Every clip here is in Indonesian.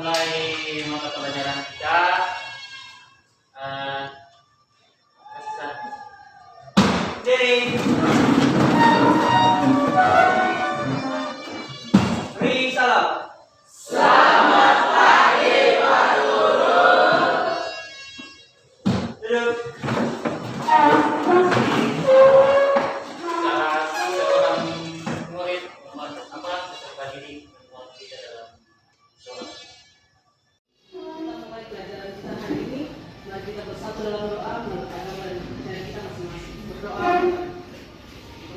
mulai mata pelajaran kita. Jadi beri salam. Selamat pagi Pak Guru. Duduk. Salah seorang murid beserta diri kita dalam sholat. Mulai pelajaran kita hari ini, mari kita bersatu dalam doa menurut agama dan percaya kita masing-masing. Berdoa.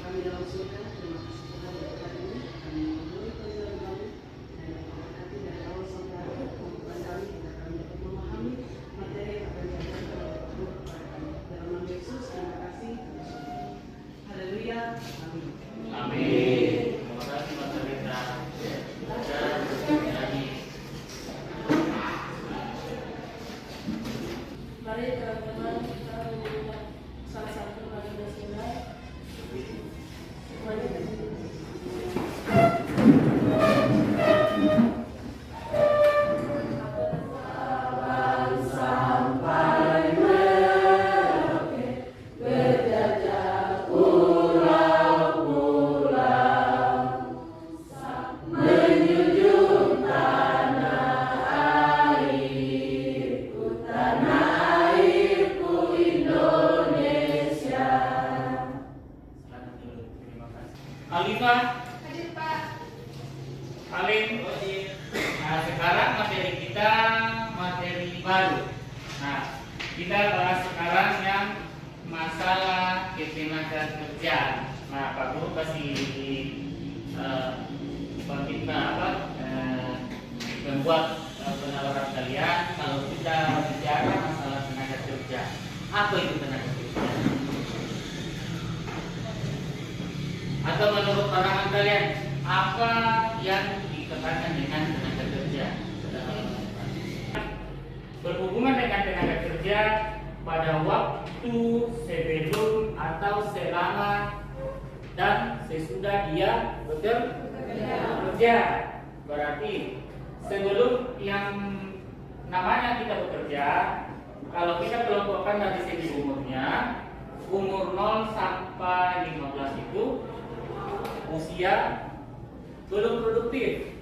Kami dalam surga, terima kasih Tuhan untuk hari ini. Kami memenuhi pelajaran kami dan memberkati dari awal sampai akhir kehidupan kami agar kami dapat memahami materi yang akan diajarkan oleh Pak Guru kepada kami. Dalam nama Yesus, terima kasih. Haleluya. Amin. Amin. Terima kasih Mas Rita. Mari teman-teman kita menyimak salah satu lagu nasional. Semuanya berdiri. Alifah, Hadir Pak. Alim. Nah, sekarang materi kita materi baru. Nah, kita bahas sekarang yang masalah ketenagakerja. Nah, Pak Guru kasih membuat penawaran kalian kalau kita bicara masalah tenaga kerja. Apa itu tenaga kerja? Atau menurut pandangan kalian, apa yang dikatakan dengan tenaga kerja? Berhubungan dengan tenaga kerja pada waktu sebelum atau selama dan sesudah dia bekerja. Berarti sebelum yang namanya kita bekerja, kalau kita kelompokkan dari segi umurnya, umur 0 sampai 15 itu usia belum produktif.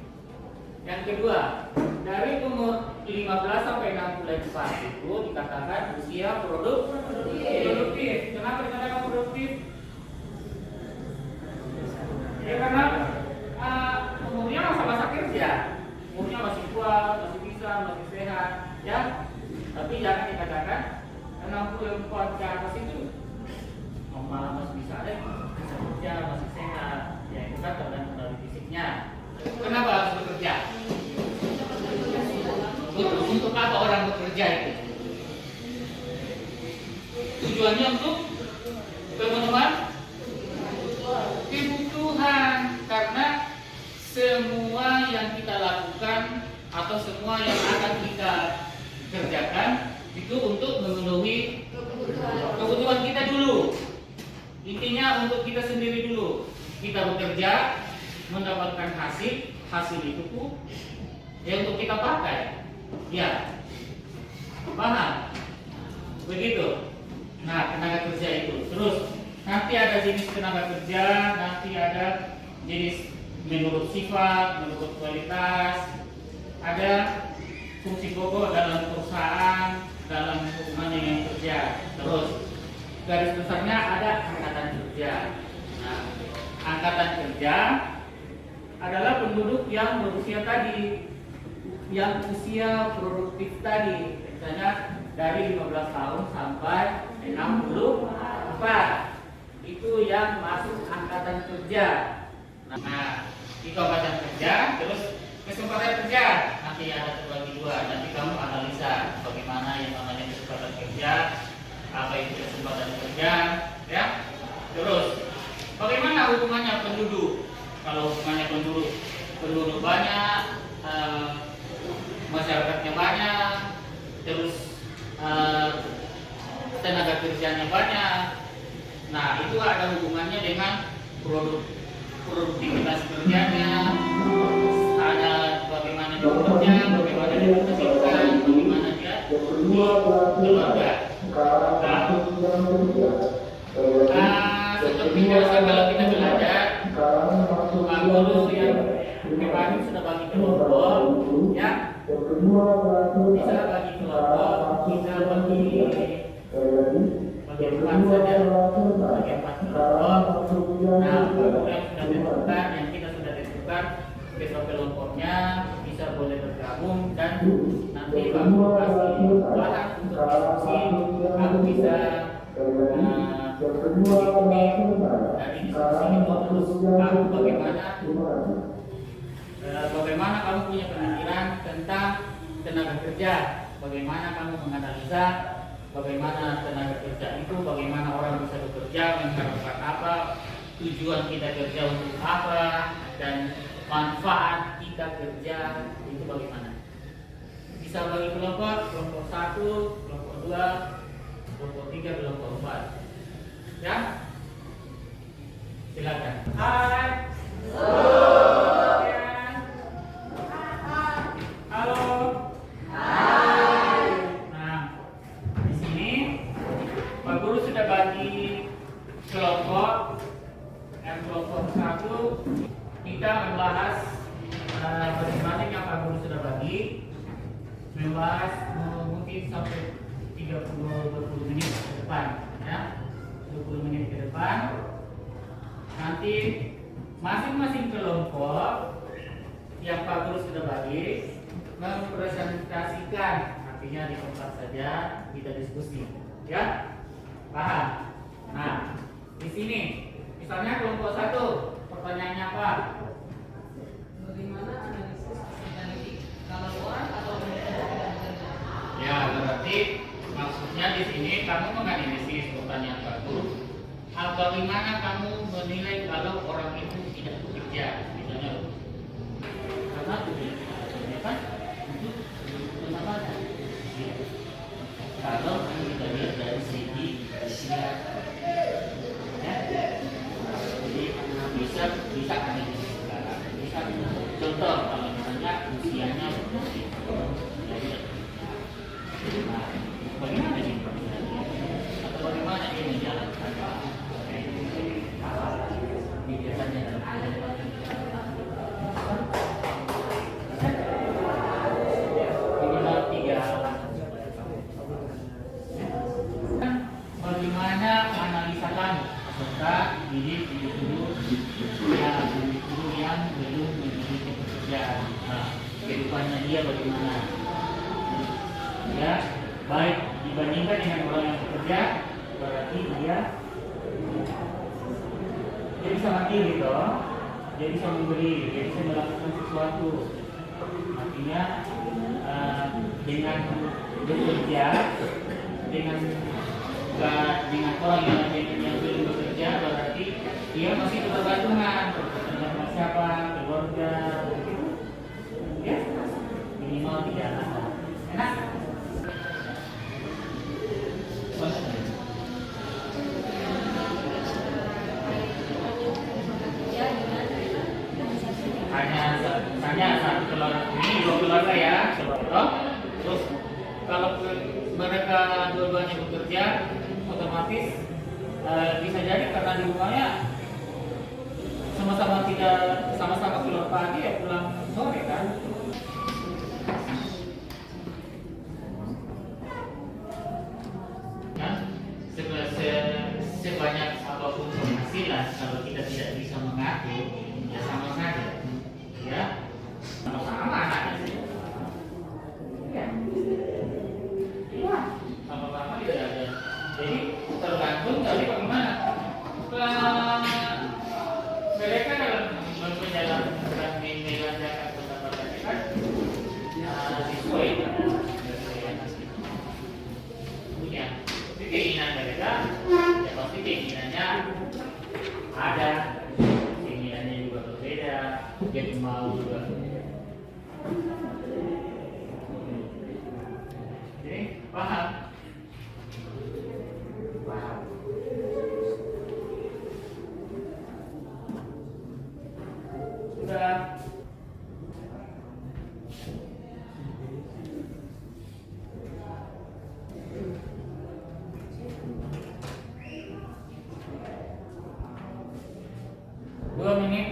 Yang kedua, dari umur 15 sampai 64 itu dikatakan usia produktif. Kenapa dikatakan produktif? Ya karena umurnya masa-masa kerja, umurnya masih kuat, masih bisa, masih sehat, ya. Tapi jangan dikatakan 64 ke atas itu malah masih bisa deh, bisa kerja, masih sehat. Ya itu kan tergantung dari fisiknya. Kenapa harus bekerja? Untuk apa orang bekerja itu? Tujuannya untuk memenuhi kebutuhan, karena semua yang kita lakukan atau semua yang akan kita kerjakan itu untuk memenuhi kebutuhan kita dulu. Intinya untuk kita sendiri dulu. Kita bekerja mendapatkan hasil itu pun ya untuk kita pakai. Ya, paham? Begitu. Nah, tenaga kerja itu. Terus nanti ada jenis tenaga kerja, nanti ada jenis menurut sifat, menurut kualitas, ada fungsi pokok dalam perusahaan, dalam hubungan dengan kerja. Terus garis besarnya ada angkatan kerja. Nah, angkatan kerja adalah penduduk yang berusia tadi, yang usia produktif tadi, misalnya dari 15 tahun sampai 64. Itu yang masuk angkatan kerja. Nah, itu angkatan kerja. Terus kesempatan kerja nanti ada terbagi dua. Nanti kamu analisa bagaimana yang namanya kesempatan kerja, apa itu kesempatan kerja, ya. Terus bagaimana hubungannya penduduk? Kalau hubungannya penduduk banyak, masyarakatnya banyak, terus tenaga kerjanya banyak. Nah, itu ada hubungannya dengan produktivitas kerjanya, ada bagaimana dia bekerja, bagaimana menunjukkan bagaimana dia di keluarga. Seperti biasa kalau kita belajar, Pak Guru yang kemarin sudah bagi kelompok, ya bisa bagi kelompok, kita bagi empat saja, bagi 4 kelompok. Nah, Guru yang sudah ditentukan, yang kita sudah tentukan, kelompoknya bisa boleh bergabung dan nanti Pak Guru kasih bahan untuk diskusi, kamu bisa dari diskusi itu terus kamu bagaimana kamu punya pemikiran tentang tenaga kerja, bagaimana kamu menganalisa bagaimana tenaga kerja itu, bagaimana orang bisa bekerja, mengharapkan apa, tujuan kita kerja untuk apa, dan manfaat kita kerja itu bagaimana. Bisa bagi kelompok 1, kelompok 2, kelompok 3, kelompok 4. Ya? Silakan. Hai. Halo. Hai. Nah, di sini Pak Guru sudah bagi kelompok. Yang kelompok 1 kita membahas bagaimana yang Pak Guru sudah bagi, membahas mungkin sampai 20 menit ke depan, ya. 20 menit ke depan. Nanti masing-masing kelompok yang Pak Guru sudah bagi mempresentasikan, artinya di tempat saja kita diskusi, ya. Paham? Nah, di sini misalnya kelompok 1, pertanyaannya apa? Bagaimana analisis personality kalau orang atau tidak bekerja? Ya, berarti maksudnya di sini kamu menganalisis pertanyaan Pak Guru. Bagaimana kamu menilai kalau orang itu tidak bekerja, misalnya? Karena itu kan untuk kenapa? Kalau kita lihat dari segi usia, ya, jadi bisa analisis sekarang. Bisa contoh kalau misalnya usianya nah, bagaimana sih atau bagaimana dia menjalankan kegiatannya minimal 3 alasan. Bagaimana analisa kamu serta didik guru yang belum memiliki pekerjaan, kehidupannya dia bagaimana? Ya, baik dibandingkan dengan orang yang bekerja, berarti dia bisa mandiri toh, dia bisa memberi, dia bisa melakukan sesuatu. Artinya dengan bekerja, dengan orang yang belum bekerja, berarti dia masih ketergantungan dengan siapa, keluarga, begitu. Ya, minimal 3 anak. Enak? Hanya satu keluarga, ini 2 keluarga ya, terus kalau mereka dua-duanya bekerja, otomatis bisa jadi karena di rumahnya sama-sama keluar pagi ya pulang sore kan. Sebanyak apapun penghasilan, kalau kita tidak bisa mengatur, ya sama saja, ya sama-sama anaknya, ya, sama-sama tidak ada. Jadi tergantung dari bagaimana mereka dalam menjalankan menjalankan pendapatannya kan sesuai dengan punya keinginan mereka. Pasti keinginannya ada, keinginannya juga berbeda, jadi mau juga. Jadi paham? Paham. Sudah.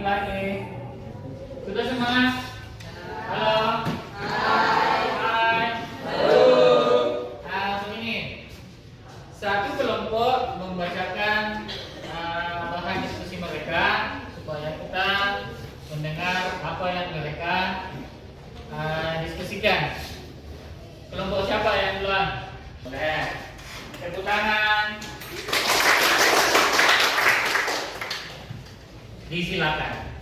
lagi. Sudah semua? Halo. Hai. Langsung ini. Satu kelompok membacakan bahan diskusi mereka supaya kita mendengar apa yang mereka diskusikan. Kelompok siapa yang duluan? Boleh. Tepuk tangan. Disilakan.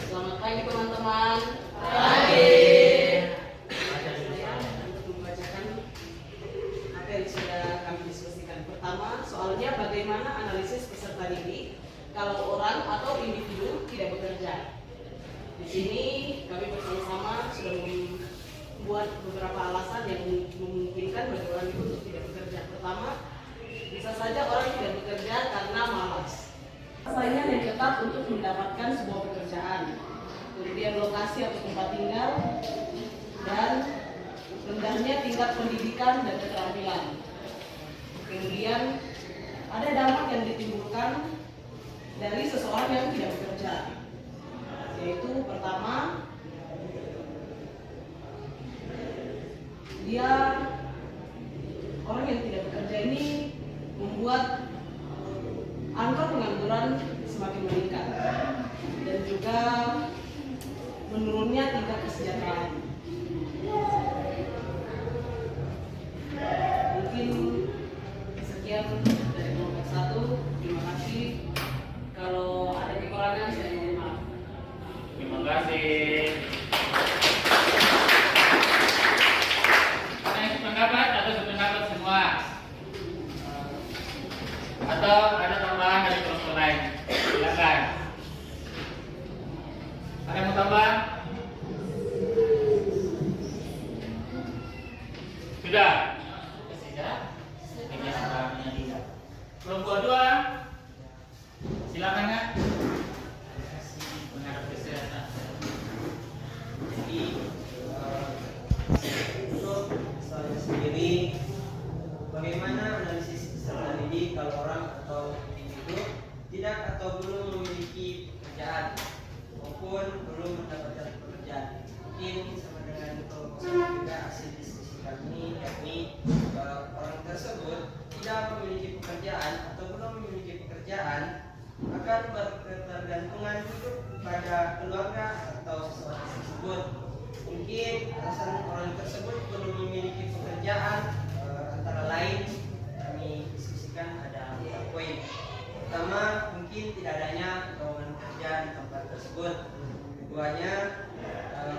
Selamat pagi teman-teman. Pagi. Saya untuk membacakan apa yang sudah kami diskusikan. Pertama, soalnya bagaimana analisis peserta didik kalau orang atau individu tidak bekerja. Di sini kami bersama-sama sudah membuat beberapa alasan yang memungkinkan bagi orang itu untuk tidak bekerja. Pertama, bisa saja orang tidak bekerja karena malas. Saingan yang ketat untuk mendapatkan sebuah pekerjaan. Kemudian lokasi atau tempat tinggal dan rendahnya tingkat pendidikan dan keterampilan. Kemudian ada dampak yang ditimbulkan dari seseorang yang tidak bekerja, yaitu pertama, dia orang yang tidak bekerja ini membuat angka pengangguran semakin meningkat dan juga menurunnya tingkat kesejahteraan. Mungkin sekian dari kelompok 1. Terima kasih. Kalau ada kekurangan saya mohon maaf. Terima kasih. Ada yang sependapat atau sependapat semua? Atau ada tambahan dari kelompok lain? Silakan. Ada yang mau tambah? Sudah? Sudah? Ini orangnya tidak. Kelompok 2, silakan ya. Menghadap kesehatan. Jadi untuk saya sendiri, bagaimana analisis peserta didik kalau orang atau individu tidak atau belum memiliki pekerjaan maupun belum mendapatkan pekerjaan. Mungkin sama dengan kelompok saya juga hasil diskusi kami, yakni orang tersebut tidak memiliki pekerjaan atau belum memiliki pekerjaan akan berketergantungan hidup pada keluarga atau seseorang tersebut. Mungkin alasan orang tersebut belum memiliki pekerjaan antara lain kami diskusikan ada 4 poin. Pertama, mungkin tidak adanya lowongan kerja di tempat tersebut. Keduanya,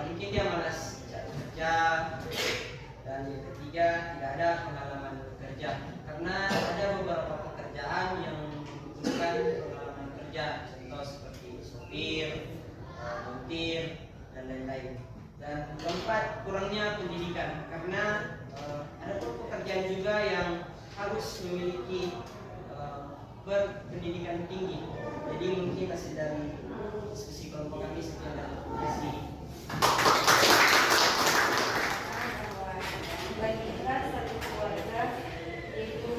mungkin dia malas cari kerja. Dan yang ketiga, tidak ada pengalaman bekerja. Karena ada beberapa pekerjaan yang membutuhkan pengalaman kerja, contoh seperti sopir, montir, dan lain-lain. Dan keempat, kurangnya pendidikan, karena ada pun pekerjaan juga yang harus memiliki berpendidikan tinggi. Jadi mungkin hasil dari diskusi kelompok kami sekian dan terima kasih. Bagikan satu keluarga yaitu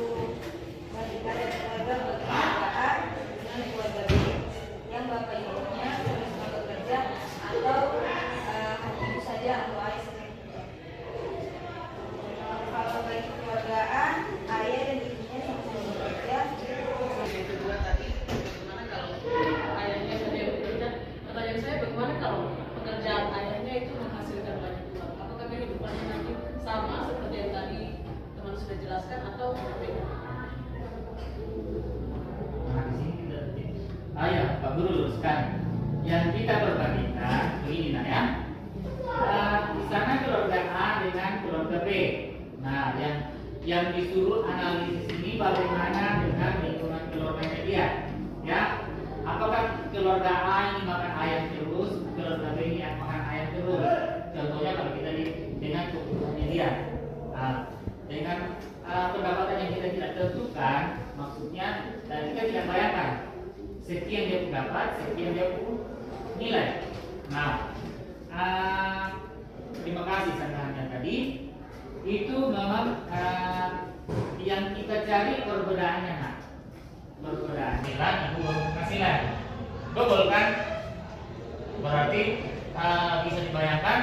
bagikan dari keluarga berkeluargaan dengan keluarga B yang bapak ibunya sama bekerja atau ibu saja atau ayah sedang bekerja. Kalau bagi keluargaan ayah dan ibunya sama-sama bekerja. Yang kedua tadi, bagaimana kalau ayahnya saja yang bekerja? Pertanyaan saya, bagaimana kalau pekerjaan ayahnya itu menghasilkan banyak uang? Apakah kehidupannya nanti sama seperti yang tadi teman sudah jelaskan atau berbeda? Nah, di sini kita ayah, Pak Guru luruskan. Yang kita perbandingkan begini nah ya. Di sana keluarga A dengan keluarga B. Nah, yang disuruh analisis ini bagaimana dengan lingkungan keluarganya dia. Ya, apakah keluarga A ini makan ayam terus, keluarga B ini makan ayam terus? Contohnya kalau kita dengan kebutuhannya dia. Nah, dengan pendapatan yang kita tidak tentukan, maksudnya kita tidak bayangkan sekian dia dapat, sekian dia nilai. Nah, terima kasih sandahannya tadi. Itu memang yang kita cari perbedaannya. Nah, berpenghasilan, ibu baru penghasilan. Double kan? Berarti bisa dibayangkan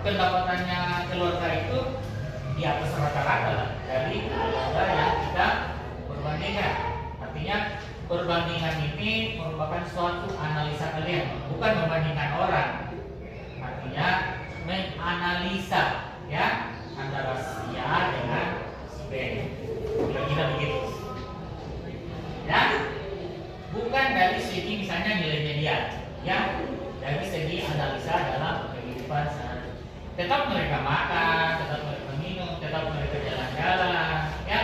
pendapatannya keluarga itu di atas rata-rata lah dari keluarga yang kita perbandingkan. Artinya perbandingan ini merupakan suatu analisa kalian, bukan membandingkan orang. Artinya menganalisa ya antara si A dengan si B. Kira-kira begitu. Ya, bukan dari segi misalnya nilainya dia, ya, dari segi analisa dalam kehidupan sehari. Tetap mereka makan, tetap mereka minum, tetap mereka jalan-jalan, ya.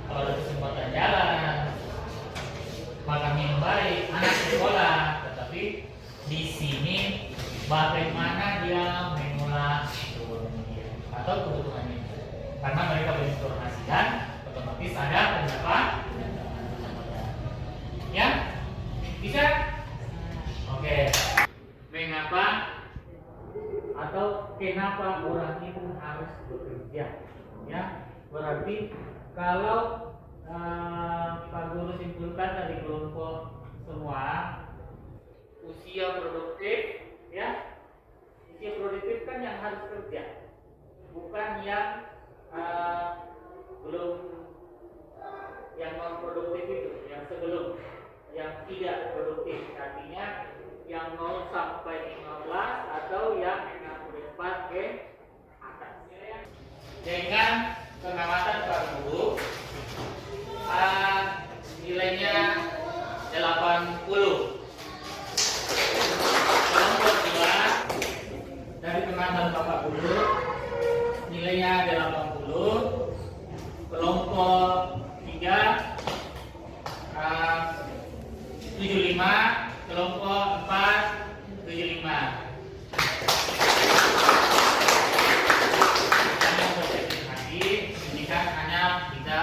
Kalau ada kesempatan jalan, makan minum baik, anak sekolah, tetapi di sini bagaimana dia mengolah ekonominya atau kebutuhannya. Karena mereka berinformasikan, otomatis ada pendapat. Ya, bisa? Oke. Mengapa atau kenapa orang itu harus bekerja? Ya, berarti kalau Pak Guru simpulkan dari kelompok semua usia produktif, ya, usia produktif kan yang harus kerja, bukan yang belum, yang non produktif itu, yang sebelum, yang tidak produktif, artinya yang 0 sampai 15 atau yang 64 ke atas. Dengan pengamatan Pak Guru, nilainya 80. Kelompok 2 dari pengamatan Bapak Guru nilainya 80. Kelompok 3 75, kelompok 4 75. Jangan bersedih hati, ini kan hanya kita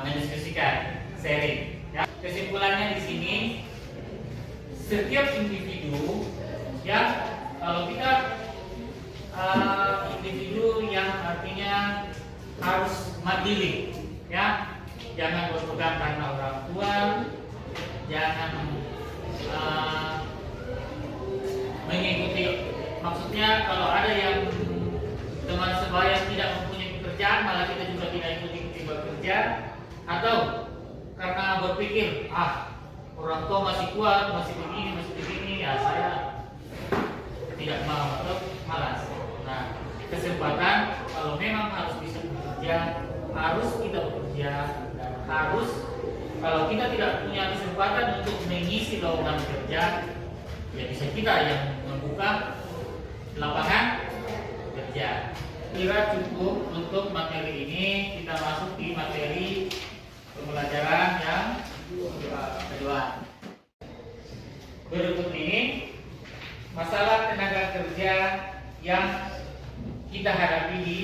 mendiskusikan, sharing. Ya. Kesimpulannya di sini, setiap individu, ya, kalau kita individu yang artinya harus mandiri, ya, jangan berpegang karena orang tua, jangan mengikuti. Maksudnya kalau ada yang teman sebaya tidak mempunyai pekerjaan, malah kita juga tidak ikuti bekerja, atau karena berpikir orang tua masih kuat, masih begini, ya saya tidak mau atau malas. Nah, kesempatan kalau memang harus bisa bekerja, harus kita bekerja, dan harus, kalau kita tidak punya kesempatan untuk mengisi lowongan kerja, ya bisa kita yang membuka lapangan kerja. Kira cukup untuk materi ini. Kita masuk di materi pembelajaran yang kedua. Berikut ini masalah tenaga kerja yang kita hadapi di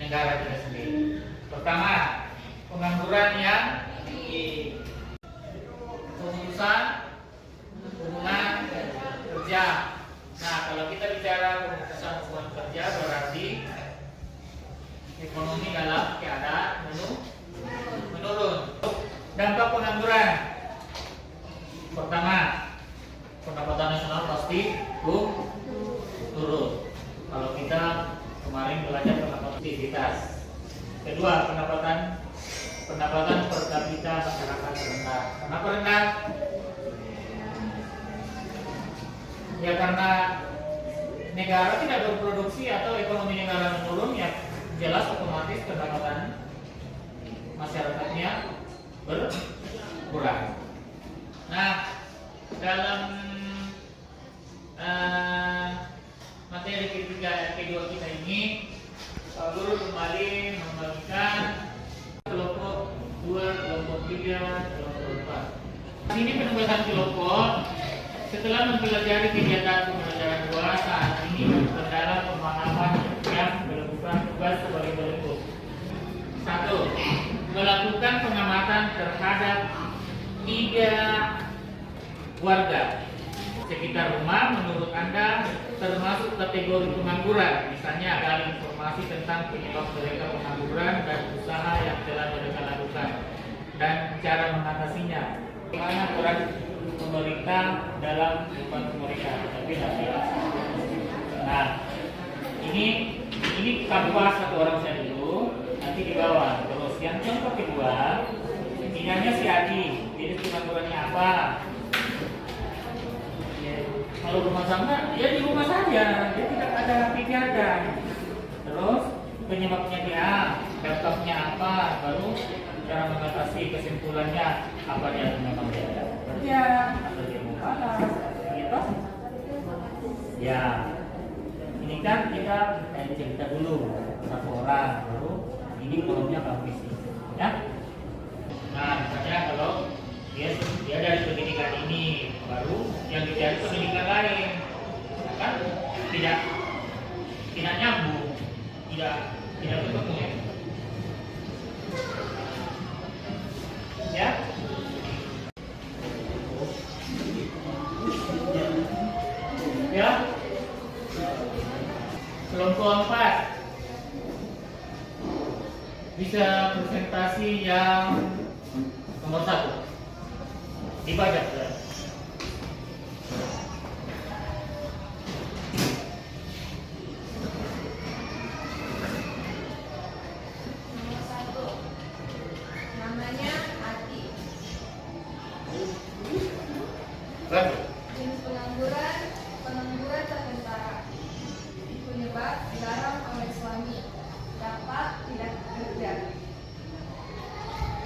negara kita sendiri. Pertama, pengangguran yang tinggi, pemutusan hubungan kerja. Nah, kalau kita bicara pemutusan hubungan kerja berarti ekonomi dalam keadaan menurun. Dampak pengangguran. Pertama, pendapatan nasional pasti turun. Kalau kita kemarin belajar pendapatan aktivitas. Kedua, pendapatan per kapita masyarakat rendah. Kenapa rendah? Ya karena negara tidak berproduksi atau ekonomi negara menurun, ya jelas otomatis pendapatan masyarakatnya berkurang. Nah, dalam materi kedua kita ini, Pak Guru kembali membagikan kelompok 2, kelompok 3, kelompok 4. Ini penugasan kelompok. Setelah mempelajari kegiatan pembelajaran 2, saat ini terdalam pemahaman yang melakukan tugas sebagai berikut. 1. Melakukan pengamatan terhadap 3 warga sekitar rumah menurut Anda termasuk kategori pengangguran. Misalnya gali informasi tentang penyebab mereka pengangguran dan usaha yang telah mereka lakukan. dan cara mengatasinya. Bagaimana peran pemerintah dalam kehidupan mereka, tapi nanti. Nah, ini kanvas satu orang saya dulu, nanti di bawah. Terus yang contoh kedua, ininya si Adi, jadi pengaturannya apa? Kalau rumah tangga, ya di rumah saja, dia tidak ada kegiatan. Terus penyebabnya dia, dampaknya apa, baru cara mengatasi, kesimpulannya apa dia memang dia ada kerja atau dia mau malas, gitu. Ya, ini kan kita cerita dulu satu orang, baru ini kolomnya habis, ya. Nah, misalnya kalau dia dari pendidikan ini, baru yang dicari pendidikan lain, ya kan? Tidak nyambung, tidak ketemu, ya. Ya. Kelompok 4 bisa presentasi yang nomor 1 dibaca ya. Nomor 1, namanya Ati. Baca. Jenis pengangguran tertentara. Penyebab dilarang oleh suami, dapat tidak bekerja.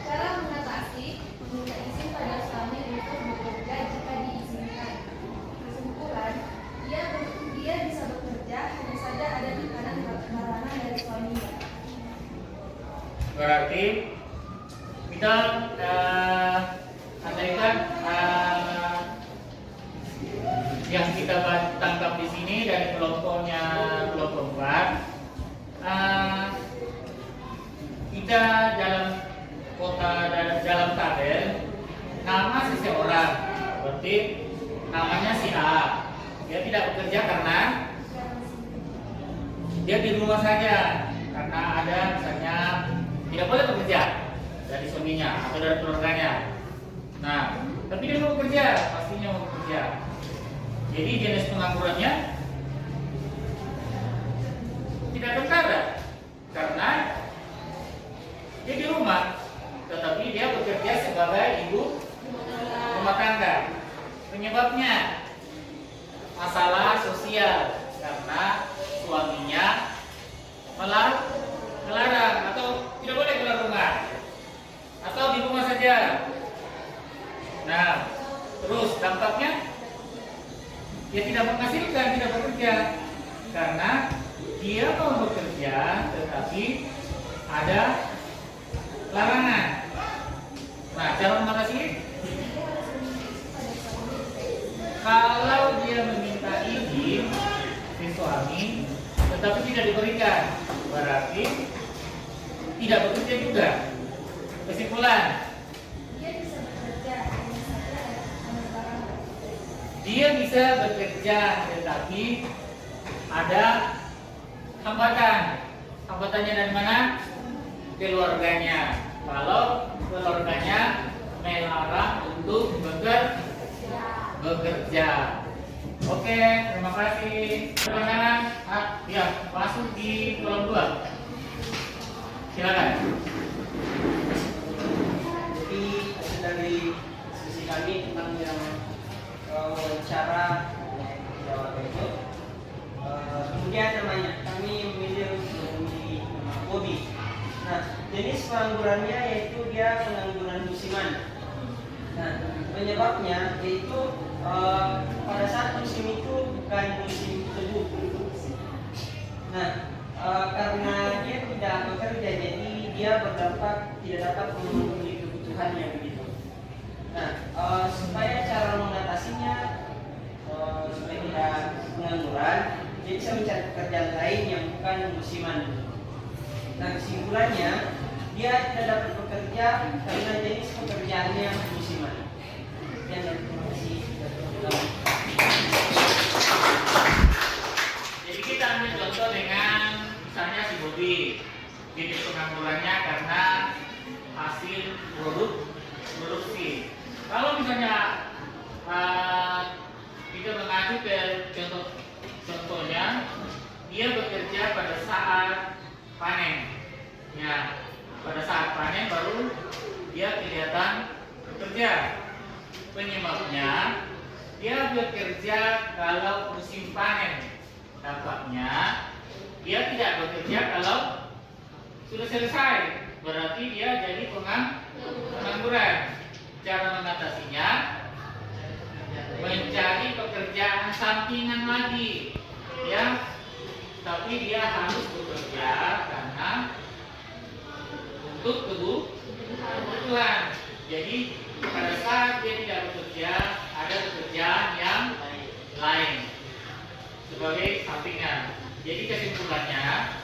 Cara mengatasi, meminta izin pada suami untuk bekerja jika diizinkan. Kesimpulan, dia bisa bekerja, hanya saja ada tekanan larangan dari suaminya. Berarti kita andaikan yang kita tangkap di sini dari kelompok 4, kita dalam tabel nama seseorang, berarti namanya si A. Dia tidak bekerja karena dia di rumah saja, karena ada misalnya tidak boleh bekerja dari suaminya atau dari keluarganya. Nah, tapi dia mau bekerja, pastinya mau bekerja. Jadi jenis penganggurannya tidak tentara karena dia di rumah, tetapi dia bekerja sebagai ibu rumah tangga. Penyebabnya masalah sosial karena suaminya melarang atau tidak boleh keluar rumah atau di rumah saja. Nah, terus dampaknya dia tidak menghasilkan, tidak bekerja karena dia mau bekerja tetapi ada larangan. Nah, cara mengatasi, kalau dia meminta izin si suami tetapi tidak diberikan, berarti tidak bekerja juga. Kesimpulan, dia bisa bekerja tetapi ada hambatan. Hambatannya dari mana? Keluarganya. Kalau keluarganya melarang untuk bekerja. Oke, terima kasih. Pertanyaan, ya, masuk di kolom 2. Silakan. Jadi hasil dari diskusi kami tentang yang wawancara jawab itu, kemudian namanya kami memilih nama Bobby. Nah, jenis penganggurannya yaitu dia pengangguran musiman. Nah, penyebabnya yaitu pada saat musim itu bukan musim tebu. Nah, karena dia tidak bekerja, jadi dia berdampak tidak dapat memenuhi kebutuhannya begitu. Nah, supaya cara mengatasinya supaya tidak pengangguran, dia bisa mencari pekerjaan lain yang bukan musiman. Nah, kesimpulannya dia tidak dapat bekerja karena jenis pekerjaannya musiman. Dan terima kasih. Jadi kita ambil contoh dengan misalnya si Bobby, jenis penganggurannya karena hasil produk mengacu ke contohnya, dia bekerja pada saat panen. Ya, pada saat panen baru dia kelihatan bekerja. Penyebabnya dia bekerja kalau musim panen. Dampaknya dia tidak bekerja kalau sudah selesai. Berarti dia jadi pengangguran. Cara mengatasinya, mencari pekerjaan sampingan lagi, ya. Tapi dia harus bekerja karena untuk kebutuhan. Jadi pada saat dia tidak bekerja, ada pekerjaan yang lain sebagai sampingan. Jadi kesimpulannya,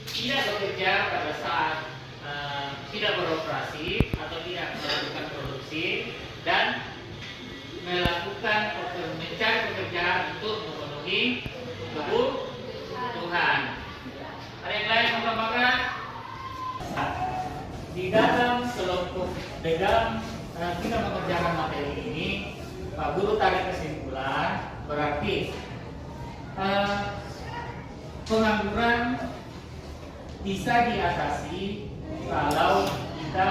tidak bekerja pada saat tidak beroperasi atau tidak melakukan produksi, dan mencari pekerjaan untuk memenuhi kebutuhan. Ada yang lain menambahkan? Di dalam kita mengerjakan materi ini, Pak Guru tarik kesimpulan, berarti pengangguran bisa diatasi kalau kita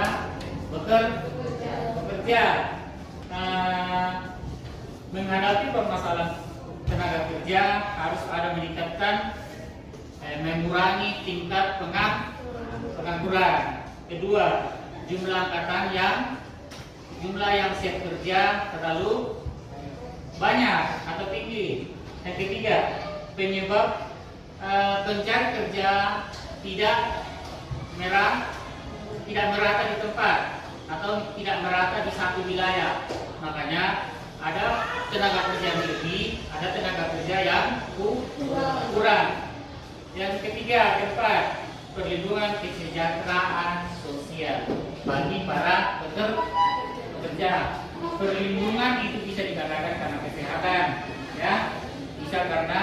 bekerja. Menghadapi permasalahan tenaga kerja harus ada meningkatkan, mengurangi tingkat pengangguran. Kedua, jumlah yang siap kerja terlalu banyak atau tinggi. Yang ketiga, penyebab pencari kerja tidak merata di tempat atau tidak merata di satu wilayah. Makanya ada tenaga kerja yang lebih, ada tenaga kerja yang kurang. Yang ketiga, keempat, perlindungan kesejahteraan sosial bagi para pekerja. Perlindungan itu bisa dikatakan karena kesehatan, ya, bisa karena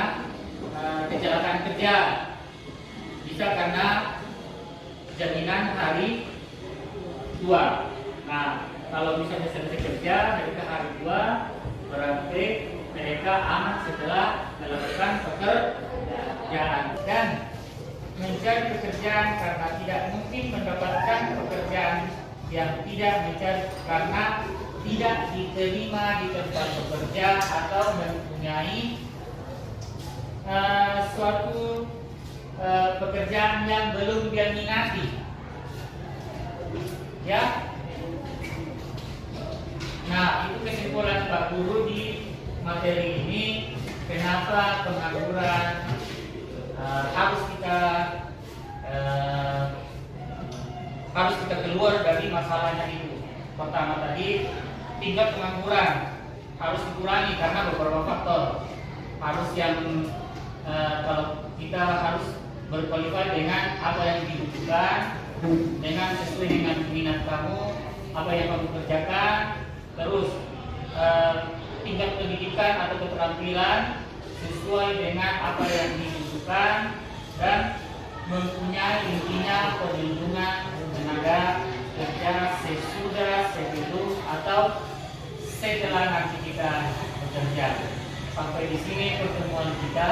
kecelakaan kerja, bisa karena jaminan hari tua. Nah, kalau misalnya selesai kerja mereka hari tua, berarti mereka aman setelah melakukan pekerjaan. Dan mencari pekerjaan karena tidak mungkin mendapatkan pekerjaan yang tidak mencari karena tidak diterima di tempat bekerja atau mempunyai suatu pekerjaan yang belum dia minati, ya. Nah, itu kesimpulan Pak Guru di materi ini. Kenapa pengangguran harus kita keluar dari masalahnya itu. Pertama tadi, tingkat pengangguran harus dikurangi karena beberapa faktor. Harus yang kalau kita harus berkualifikasi dengan apa yang dibutuhkan, dengan sesuai dengan minat kamu, apa yang kamu kerjakan. Terus tingkat pendidikan atau keterampilan sesuai dengan apa yang dibutuhkan, dan mempunyai intinya perlindungan tenaga kerja sesudah, sebelum, atau setelah nanti kita bekerja. Sampai di sini pertemuan kita.